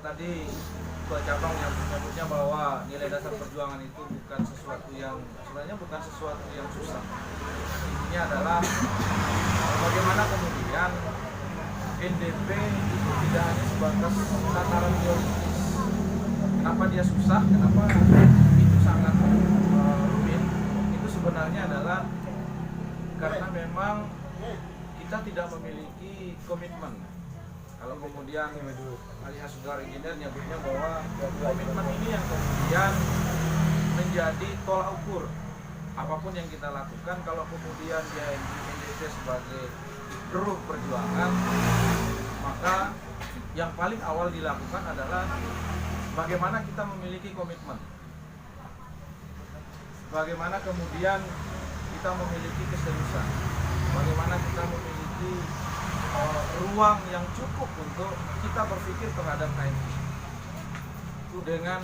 tadi Ketua Cabang yang menyebutnya bahwa nilai dasar perjuangan itu bukan sesuatu yang sebenarnya bukan sesuatu yang susah. Intinya adalah bagaimana kemudian NDP itu tidak hanya sebatas tataran teoritis. Kenapa dia susah? Kenapa itu sangat rumit? Itu sebenarnya adalah karena memang kita tidak memiliki komitmen. Kalau kemudian Ali Asgar Engineer nyebutnya bahwa komitmen ini yang kemudian menjadi tolak ukur apapun yang kita lakukan. Kalau kemudian dia NDP sebagai ruh perjuangan, maka yang paling awal dilakukan adalah bagaimana kita memiliki komitmen, bagaimana kemudian kita memiliki keseriusan, bagaimana kita memiliki ruang yang cukup untuk kita berpikir terhadap HMI dengan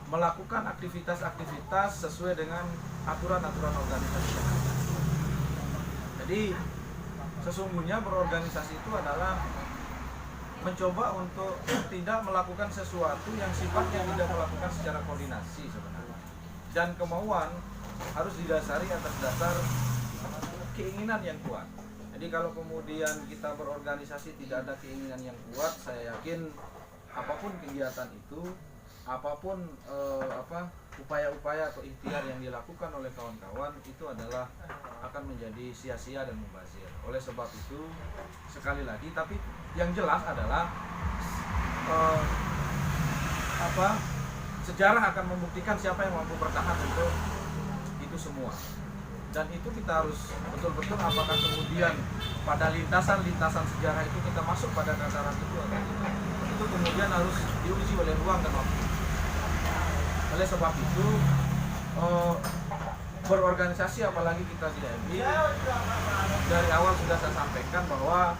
melakukan aktivitas-aktivitas sesuai dengan aturan-aturan organisasi. Jadi sesungguhnya berorganisasi itu adalah mencoba untuk tidak melakukan sesuatu yang sifatnya tidak melakukan secara koordinasi sebenarnya, dan kemauan harus didasari atas dasar keinginan yang kuat. Jadi kalau kemudian kita berorganisasi tidak ada keinginan yang kuat, saya yakin apapun kegiatan itu, apapun upaya-upaya atau ikhtiar yang dilakukan oleh kawan-kawan itu adalah akan menjadi sia-sia dan mubazir. Oleh sebab itu, sekali lagi, tapi yang jelas adalah sejarah akan membuktikan siapa yang mampu bertahan untuk itu semua. Dan itu kita harus betul-betul apakah kemudian pada lintasan-lintasan sejarah itu kita masuk pada tataran itu atau tidak. Itu kemudian harus diuji oleh ruang dan waktu. Oleh sebab itu berorganisasi apalagi kita di HMI, dari awal sudah saya sampaikan bahwa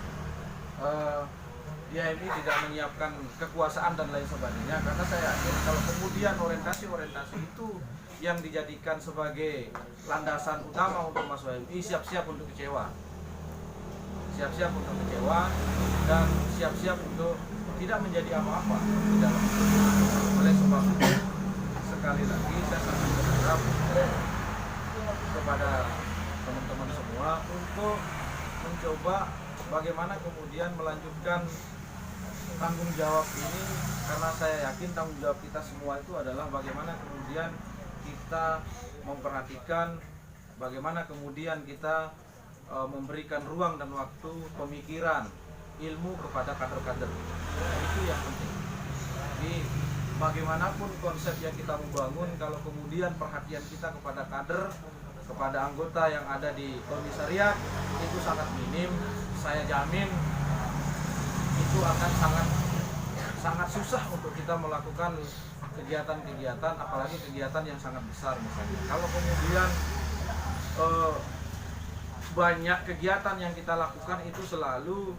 HMI tidak menyiapkan kekuasaan dan lain sebagainya, karena saya yakin kalau kemudian orientasi-orientasi itu yang dijadikan sebagai landasan utama untuk masuk HMI, siap-siap untuk kecewa, siap-siap untuk kecewa, dan siap-siap untuk tidak menjadi apa-apa di dalam itu. Oleh sebab itu, sekali lagi saya sangat berharap kepada teman-teman semua untuk mencoba bagaimana kemudian melanjutkan tanggung jawab ini, karena saya yakin tanggung jawab kita semua itu adalah bagaimana kemudian kita memperhatikan, bagaimana kemudian kita memberikan ruang dan waktu pemikiran, ilmu kepada kader-kader. Itu yang penting. Jadi bagaimanapun konsep yang kita membangun, kalau kemudian perhatian kita kepada kader, kepada anggota yang ada di komisariat itu sangat minim, saya jamin itu akan sangat susah untuk kita melakukan kegiatan-kegiatan, apalagi kegiatan yang sangat besar misalnya. Kalau kemudian banyak kegiatan yang kita lakukan itu selalu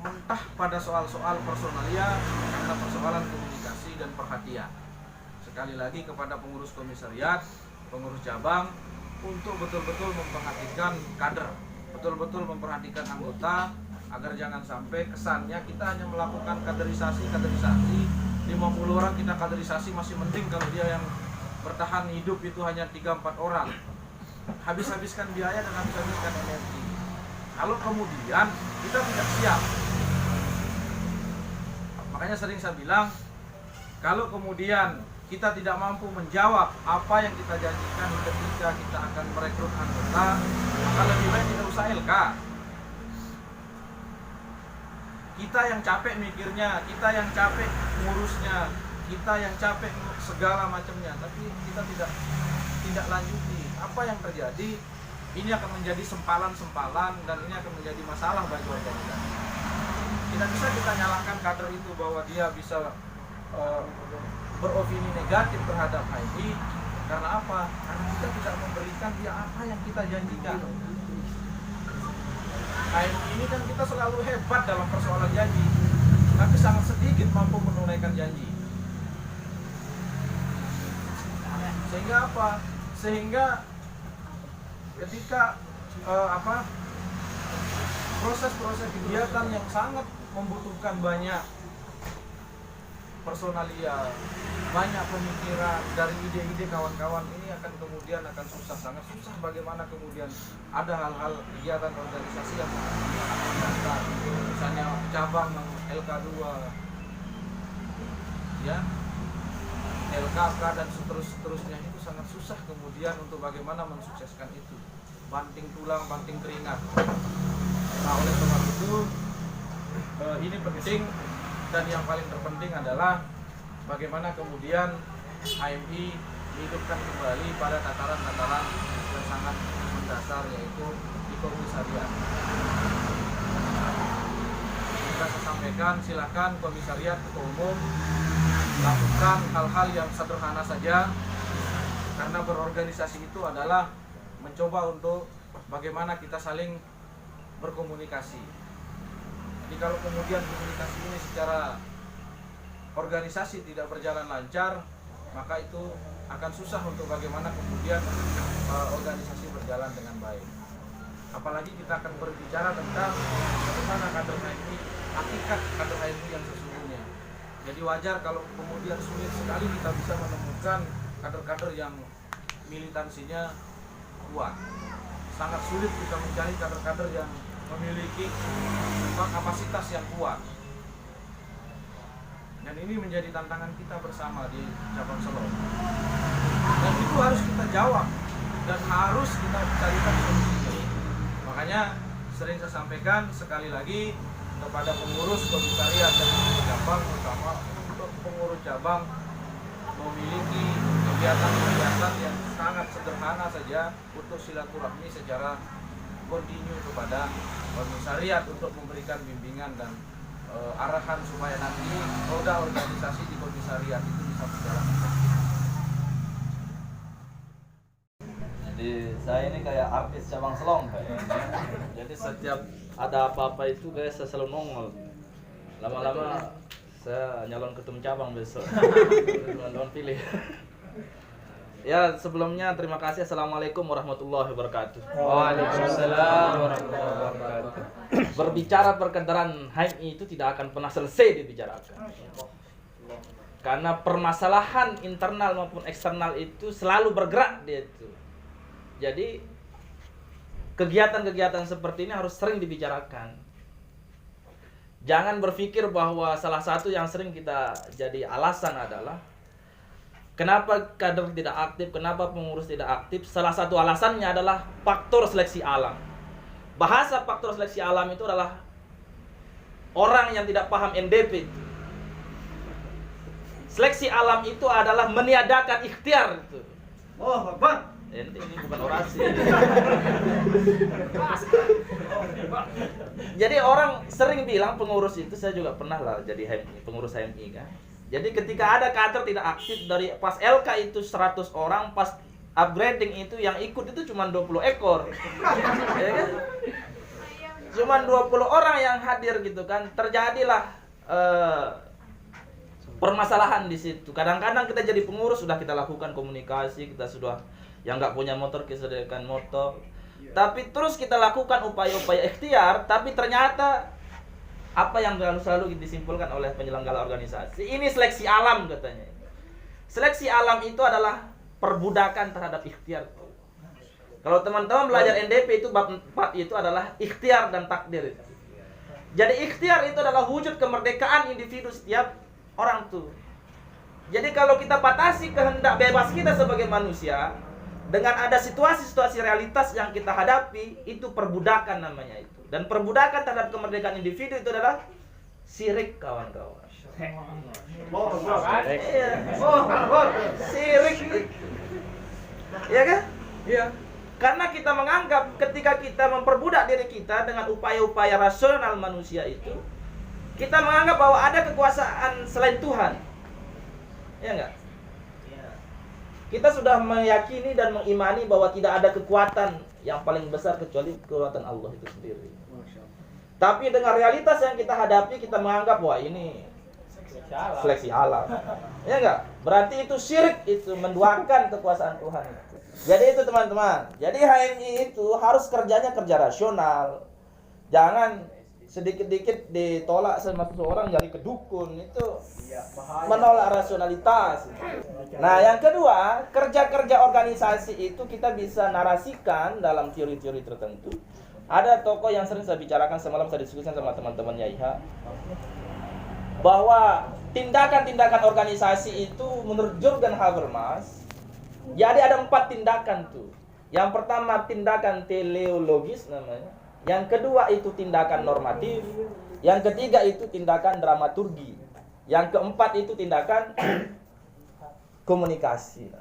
mentah pada soal-soal personalia karena persoalan komunikasi dan perhatian. Sekali lagi kepada pengurus komisariat, pengurus cabang, untuk betul-betul memperhatikan kader, betul-betul memperhatikan anggota, agar jangan sampai kesannya kita hanya melakukan kaderisasi 50 orang kita kaderisasi masih mending kalau dia yang bertahan hidup itu hanya 3-4 orang. Habis-habiskan biaya dan habis-habiskan energi. Kalau kemudian kita tidak siap, makanya sering saya bilang, kalau kemudian kita tidak mampu menjawab apa yang kita janjikan ketika kita akan merekrut anggota, maka lebih baik tidak usah LK. Kita yang capek mikirnya, kita yang capek ngurusnya, kita yang capek segala macamnya, tapi kita tidak lanjuti. Apa yang terjadi? Ini akan menjadi sempalan-sempalan dan ini akan menjadi masalah bagi organisasi. Tidak bisa kita nyalahkan kader itu bahwa dia bisa beropini negatif terhadap HMI. Karena apa? Karena kita tidak memberikan dia apa yang kita janjikan. HMI ini kan kita selalu hebat dalam persoalan janji, tapi sangat sedikit mampu menunaikan janji. Sehingga apa? Sehingga ketika proses-proses kegiatan yang sangat membutuhkan banyak personalia, banyak pemikiran dari ide-ide kawan-kawan ini akan kemudian akan sangat susah bagaimana kemudian ada hal-hal kegiatan organisasi yang mendasar, misalnya cabang LK2 ya, LKK dan seterusnya itu sangat susah kemudian untuk bagaimana mensukseskan itu, banting tulang banting keringat. Nah oleh sebab itu ini penting, dan yang paling terpenting adalah bagaimana kemudian HMI dihidupkan kembali pada tataran-tataran yang sangat mendasar, yaitu di komisariat. Kita sampaikan, silakan komisariat ketua umum lakukan hal-hal yang sederhana saja, karena berorganisasi itu adalah mencoba untuk bagaimana kita saling berkomunikasi. Jadi kalau kemudian komunikasi ini secara organisasi tidak berjalan lancar, maka itu akan susah untuk bagaimana kemudian organisasi berjalan dengan baik. Apalagi kita akan berbicara tentang bagaimana kader HMI, hakikat kader HMI yang sesungguhnya. Jadi wajar kalau kemudian sulit sekali kita bisa menemukan kader-kader yang militansinya kuat. Sangat sulit kita mencari kader-kader yang memiliki kapasitas yang kuat. Dan ini menjadi tantangan kita bersama di cabang Selong. Dan itu harus kita jawab dan harus kita carikan solusinya. Makanya sering saya sampaikan sekali lagi kepada pengurus komisariat dan pengurus cabang, terutama untuk pengurus cabang memiliki kegiatan-kegiatan yang sangat sederhana saja untuk silaturahmi secara kontinu kepada komisariat untuk memberikan bimbingan dan arahan supaya nanti roda organisasi di komisariat itu bisa berjalan. Jadi saya ini kayak artis cabang Selong kayaknya. Jadi setiap ada apa-apa itu guys saya selalu nongol. Lama-lama saya nyalon ketum cabang besok. Teman-teman pilih. Ya sebelumnya terima kasih. Assalamualaikum warahmatullahi wabarakatuh. Waalaikumsalam warahmatullahi wabarakatuh. Berbicara perkendaraan HMI itu tidak akan pernah selesai dibicarakan. Karena permasalahan internal maupun eksternal itu selalu bergerak dia itu. Jadi kegiatan-kegiatan seperti ini harus sering dibicarakan. Jangan berpikir bahwa salah satu yang sering kita jadi alasan adalah kenapa kader tidak aktif, kenapa pengurus tidak aktif. Salah satu alasannya adalah faktor seleksi alam. Bahasa faktor seleksi alam itu adalah orang yang tidak paham NDP itu. Seleksi alam itu adalah meniadakan ikhtiar itu. Oh, Bapak. Ini bukan orasi. Jadi orang sering bilang pengurus itu, saya juga pernah lah jadi HMI, pengurus HMI kan. Jadi ketika ada kader tidak aktif, dari pas LK itu 100 orang, pas upgrading itu yang ikut itu cuma 20 ekor. Ya kan? Cuma 20 orang yang hadir gitu kan. Terjadilah permasalahan di situ. Kadang-kadang kita jadi pengurus sudah kita lakukan komunikasi, kita sudah yang nggak punya motor kita sediakan motor. Tapi terus kita lakukan upaya-upaya ikhtiar, tapi ternyata apa yang selalu disimpulkan oleh penyelenggara organisasi, ini seleksi alam katanya. Seleksi alam itu adalah perbudakan terhadap ikhtiar. Kalau teman-teman belajar NDP itu bab 4 itu adalah ikhtiar dan takdir. Jadi ikhtiar itu adalah wujud kemerdekaan individu setiap orang tuh. Jadi kalau kita batasi kehendak bebas kita sebagai manusia dengan ada situasi-situasi realitas yang kita hadapi, itu perbudakan namanya itu. Dan perbudakan terhadap kemerdekaan individu itu adalah syirik, kawan-kawan. Syirik. Iya kan? Iya. Karena kita menganggap ketika kita memperbudak diri kita dengan upaya-upaya rasional manusia itu, kita menganggap bahwa ada kekuasaan selain Tuhan. Iya enggak? Kita sudah meyakini dan mengimani bahwa tidak ada kekuatan yang paling besar kecuali kekuatan Allah itu sendiri. Tapi dengan realitas yang kita hadapi, kita menganggap wah ini seleksi alam. Ya enggak? Berarti itu syirik, itu menduakan kekuasaan Tuhan. Jadi itu teman-teman. Jadi HMI itu harus kerjanya kerja rasional. Jangan sedikit-dikit ditolak sama seseorang jadi kedukun, itu menolak rasionalitas. Nah, yang kedua, kerja-kerja organisasi itu kita bisa narasikan dalam teori-teori tertentu. Ada tokoh yang sering saya bicarakan semalam, saya diskusikan sama teman-teman YIH, bahwa tindakan-tindakan organisasi itu menurut Jürgen Habermas, jadi ada 4 tindakan tuh. Yang pertama tindakan teleologis namanya. Yang kedua itu tindakan normatif. Yang ketiga itu tindakan dramaturgi. Yang keempat itu tindakan komunikasi.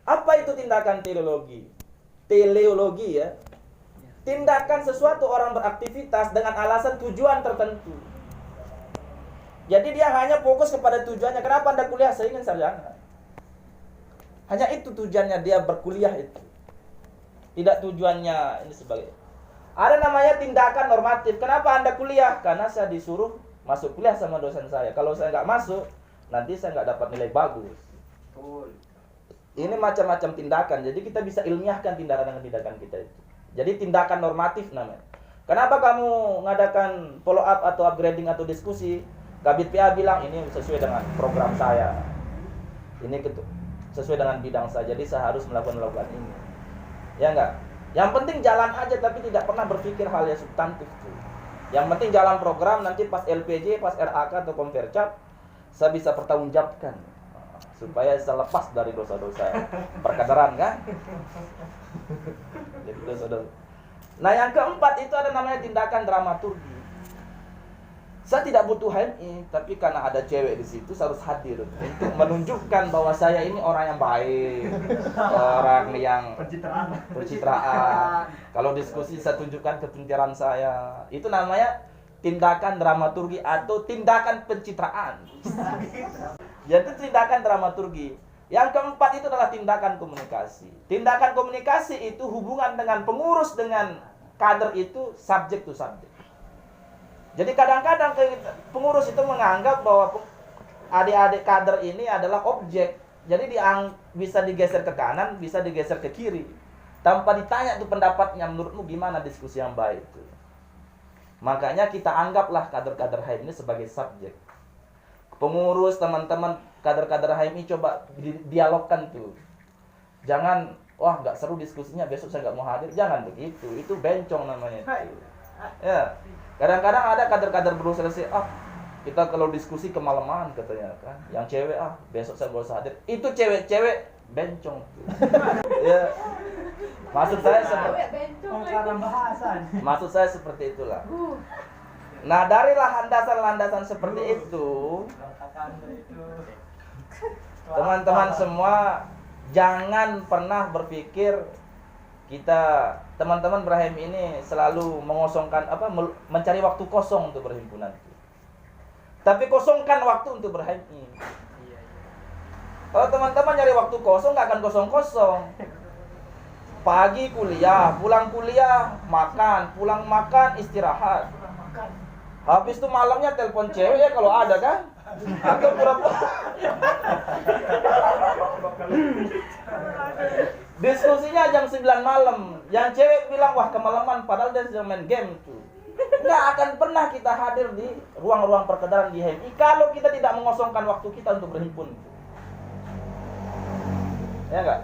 Apa itu tindakan teleologi? Teleologi ya. Tindakan sesuatu orang beraktivitas dengan alasan tujuan tertentu. Jadi dia hanya fokus kepada tujuannya. Kenapa Anda kuliah? Saya ingin sarjana. Hanya itu tujuannya dia berkuliah itu. Tidak tujuannya ini sebagai. Ada namanya tindakan normatif. Kenapa Anda kuliah? Karena saya disuruh masuk kuliah sama dosen saya. Kalau saya nggak masuk, nanti saya nggak dapat nilai bagus. Ini macam-macam tindakan. Jadi kita bisa ilmiahkan tindakan dengan tindakan kita itu. Jadi tindakan normatif namanya. Kenapa kamu mengadakan follow up atau upgrading atau diskusi? Kabit PA bilang ini sesuai dengan program saya. Ini sesuai dengan bidang saya. Jadi saya harus melakukan ini. Ya enggak? Yang penting jalan aja tapi tidak pernah berpikir hal yang substantif tuh. Yang penting jalan program, nanti pas LPJ, pas RAK atau Konvercap saya bisa pertanggungjawabkan supaya saya lepas dari dosa-dosa perkaderan kan? Jadi dosa-dosa. Nah, yang keempat itu ada namanya tindakan dramaturgi. Saya tidak butuh HMI, tapi karena ada cewek di situ saya harus hadir untuk menunjukkan bahwa saya ini orang yang baik, orang yang pencitraan. Kalau diskusi saya tunjukkan kepinciran saya. Itu namanya tindakan dramaturgi atau tindakan pencitraan. Jadi tindakan dramaturgi. Yang keempat itu adalah tindakan komunikasi. Tindakan komunikasi itu hubungan dengan pengurus dengan kader itu subject to subject. Jadi kadang-kadang pengurus itu menganggap bahwa adik-adik kader ini adalah objek. Jadi bisa digeser ke kanan, bisa digeser ke kiri. Tanpa ditanya tuh pendapatnya, menurutmu gimana diskusi yang baik itu. Makanya kita anggaplah kader-kader HMI ini sebagai subjek. Pengurus, teman-teman, kader-kader HMI coba dialogkan tuh. Jangan, wah nggak seru diskusinya, besok saya nggak mau hadir. Jangan begitu, itu bencong namanya itu. Ya. Kadang-kadang ada kader-kader berusaha kita kalau diskusi kemalaman katanya kan. Yang cewek besok saya boleh hadir. Itu cewek-cewek bencong. Ya. Maksud saya seperti itulah. Nah, dari landasan-landasan seperti itu, teman-teman semua jangan pernah berpikir kita teman-teman berHMI ini selalu mengosongkan mencari waktu kosong untuk berhimpunan. Tapi kosongkan waktu untuk berHMI. Kalau teman-teman nyari waktu kosong nggak akan kosong-kosong. Pagi kuliah, pulang kuliah makan, pulang makan istirahat. Habis itu malamnya telepon cewek ya kalau ada kan? Atau pura-pura diskusinya jam 9 malam. Yang cewek bilang wah kemalaman padahal dia sedang main game tuh. Nggak akan pernah kita hadir di ruang-ruang perkedaran di HMI kalau kita tidak mengosongkan waktu kita untuk berhimpun. Ya enggak?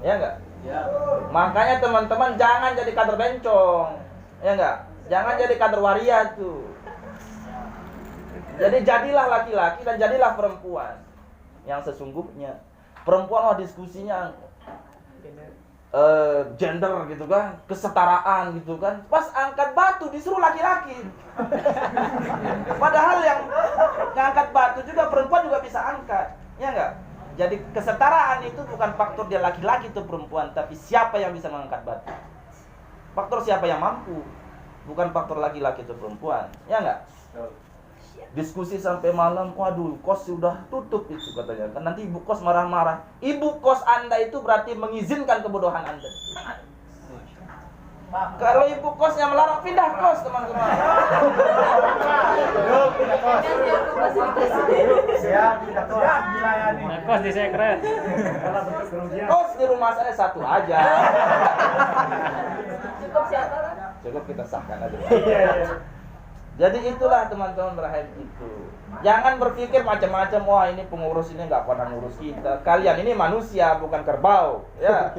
Ya enggak? Ya. Makanya teman-teman jangan jadi kader bencong. Ya enggak? Jangan jadi kader waria tuh. Jadi jadilah laki-laki dan jadilah perempuan yang sesungguhnya. Perempuan diskusinya gender gitu kan, kesetaraan gitu kan. Pas angkat batu disuruh laki-laki. Padahal yang ngangkat batu juga perempuan juga bisa angkat. Ya enggak? Jadi kesetaraan itu bukan faktor dia laki-laki atau perempuan, tapi siapa yang bisa mengangkat batu. Faktor siapa yang mampu, bukan faktor laki-laki atau perempuan. Ya enggak? Diskusi sampai malam, waduh, kos sudah tutup itu katanya. Kan nanti ibu kos marah-marah. Ibu kos Anda itu berarti mengizinkan kebodohan Anda. Kalau ibu kosnya melarang, pindah kos teman-teman. Kos di sekret. Kos di rumah saya satu aja. Cukup siapa? Cukup kita sahkan aja. Jadi itulah teman-teman berahim itu. Jangan berpikir macam-macam, wah ini pengurus ini nggak pernah ngurus kita. Kalian ini manusia, bukan kerbau. Ya.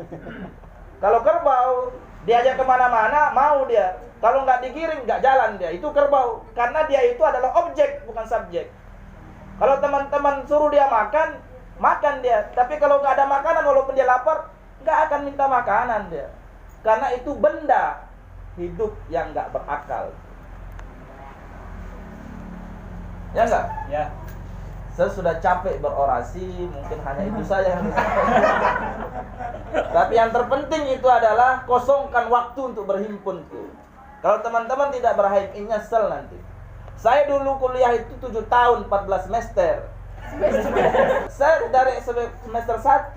Kalau kerbau, diajak kemana-mana, mau dia. Kalau nggak dikirim, nggak jalan dia. Itu kerbau. Karena dia itu adalah objek, bukan subjek. Kalau teman-teman suruh dia makan, makan dia. Tapi kalau nggak ada makanan, walaupun dia lapar, nggak akan minta makanan dia. Karena itu benda hidup yang nggak berakal. Ya enggak? Ya. Saya sudah capek berorasi, mungkin hanya itu saja yang disampaikan. Tapi yang terpenting itu adalah kosongkan waktu untuk berhimpun tuh. Kalau teman-teman tidak berahim, nyesel nanti. Saya dulu kuliah itu 7 tahun, 14 semester. Saya dari semester 1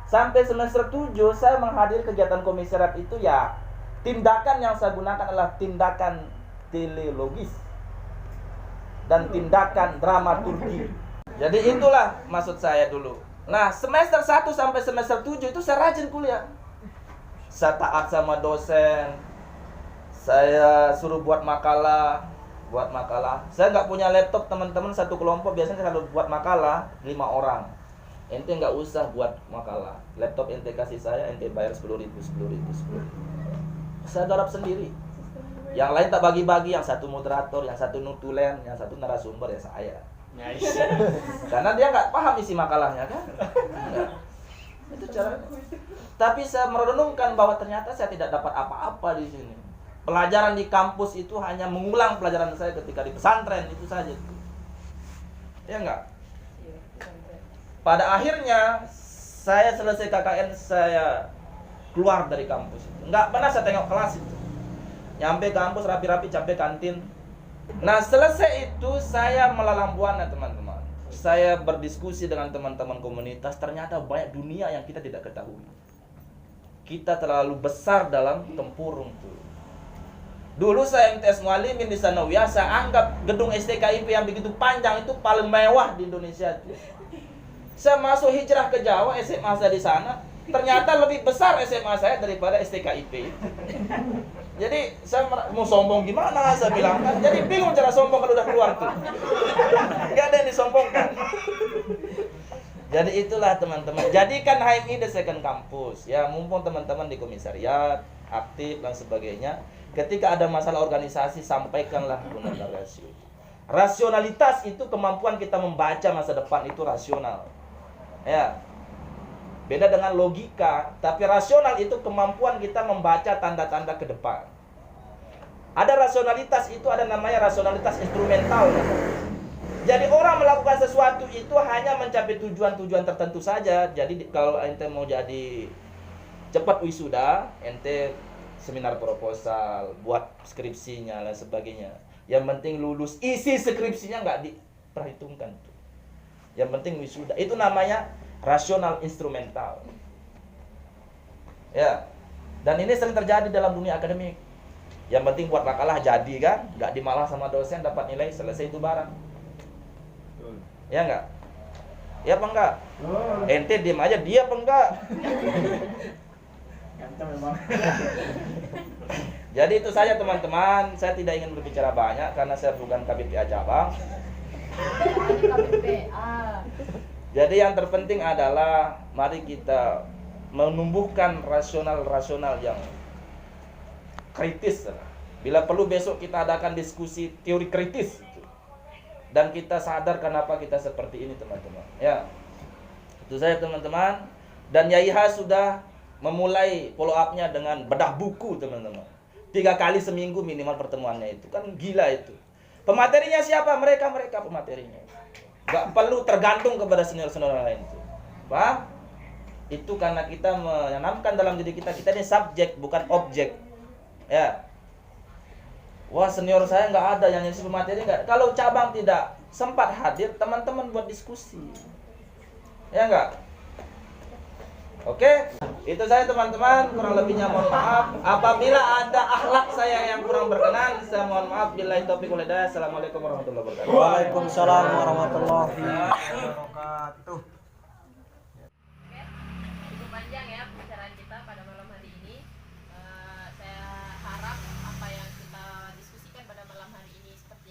sampai semester 7 saya menghadiri kegiatan komisariat itu ya. Tindakan yang saya gunakan adalah tindakan teleologis dan tindakan dramaturgi. Jadi itulah maksud saya dulu. Nah, semester 1 sampai semester 7 itu saya rajin kuliah. Saya taat sama dosen. Saya suruh buat makalah. Saya nggak punya laptop, teman-teman, satu kelompok biasanya kalau buat makalah 5 orang. Ente nggak usah buat makalah. Laptop ente kasih saya, ente bayar 10.000. Saya garap sendiri. Yang lain tak bagi-bagi, yang satu moderator, yang satu nutulen, yang satu narasumber ya saya. Nice. Karena dia nggak paham isi makalahnya kan. Enggak. Itu caranya. Tapi saya merenungkan bahwa ternyata saya tidak dapat apa-apa di sini. Pelajaran di kampus itu hanya mengulang pelajaran saya ketika di pesantren itu saja. Ya enggak? Pada akhirnya saya selesai KKN, saya keluar dari kampus itu. Enggak pernah saya tengok kelas itu. Nyampe kampus rapi-rapi, sampai kantin. Nah, selesai itu saya melalang buana, teman-teman. Saya berdiskusi dengan teman-teman komunitas, ternyata banyak dunia yang kita tidak ketahui. Kita terlalu besar dalam tempurung tuh. Dulu saya MTS Mualimin di Sanawiyah, saya anggap gedung STKIP yang begitu panjang itu paling mewah di Indonesia tuh. Saya masuk hijrah ke Jawa, SMA saya di sana, ternyata lebih besar SMA saya daripada STKIP. Jadi saya mau sombong gimana, saya bilang kan. Jadi bingung cara sombong kalau udah keluar tuh. Gak ada yang disombongkan. Jadi itulah teman-teman. Jadikan HMI the second campus. Ya mumpung teman-teman di komisariat aktif dan sebagainya. Ketika ada masalah organisasi, sampaikanlah gunakan rasio. Rasionalitas itu kemampuan kita membaca masa depan, itu rasional. Ya. Beda dengan logika, tapi rasional itu kemampuan kita membaca tanda-tanda ke depan. Ada rasionalitas, itu ada namanya rasionalitas instrumental. Jadi orang melakukan sesuatu itu hanya mencapai tujuan-tujuan tertentu saja. Jadi kalau ente mau jadi cepat wisuda, ente seminar proposal, buat skripsinya dan sebagainya. Yang penting lulus, isi skripsinya nggak diperhitungkan tuh. Yang penting wisuda. Itu namanya rasional instrumental. Ya. Dan ini sering terjadi dalam dunia akademik. Yang penting buat makalah jadi kan, nggak dimalah sama dosen, dapat nilai, selesai itu barang. Ya enggak? Ya apa enggak? Ente diem aja, dia apa enggak? Memang. Jadi itu saja teman-teman. Saya tidak ingin berbicara banyak karena saya bukan KBPA cabang. Jadi yang terpenting adalah mari kita menumbuhkan rasional-rasional yang kritis. Bila perlu besok kita adakan diskusi teori kritis dan kita sadar kenapa kita seperti ini, teman-teman. Ya. Itu saya teman-teman. Dan YAIH sudah memulai follow up-nya dengan bedah buku, teman-teman. 3 kali seminggu minimal pertemuannya itu. Kan gila itu. Pematerinya siapa? Mereka pematerinya. Gak perlu tergantung kepada senior-senior lain itu. Paham? Itu karena kita menanamkan dalam diri kita ini subjek bukan objek. Ya. Wah, senior saya nggak ada yang ngisi pemateri nggak. Kalau cabang tidak sempat hadir, teman-teman buat diskusi. Ya enggak? Oke, itu saya teman-teman, kurang lebihnya mohon maaf. Apabila ada akhlak saya yang kurang berkenan, saya mohon maaf. Billahi taufiq wal hidayah. Assalamualaikum warahmatullahi wabarakatuh. Waalaikumsalam warahmatullahi wabarakatuh. Cukup panjang ya pembicaraan kita pada malam hari ini. Saya harap apa yang kita diskusikan pada malam hari ini seperti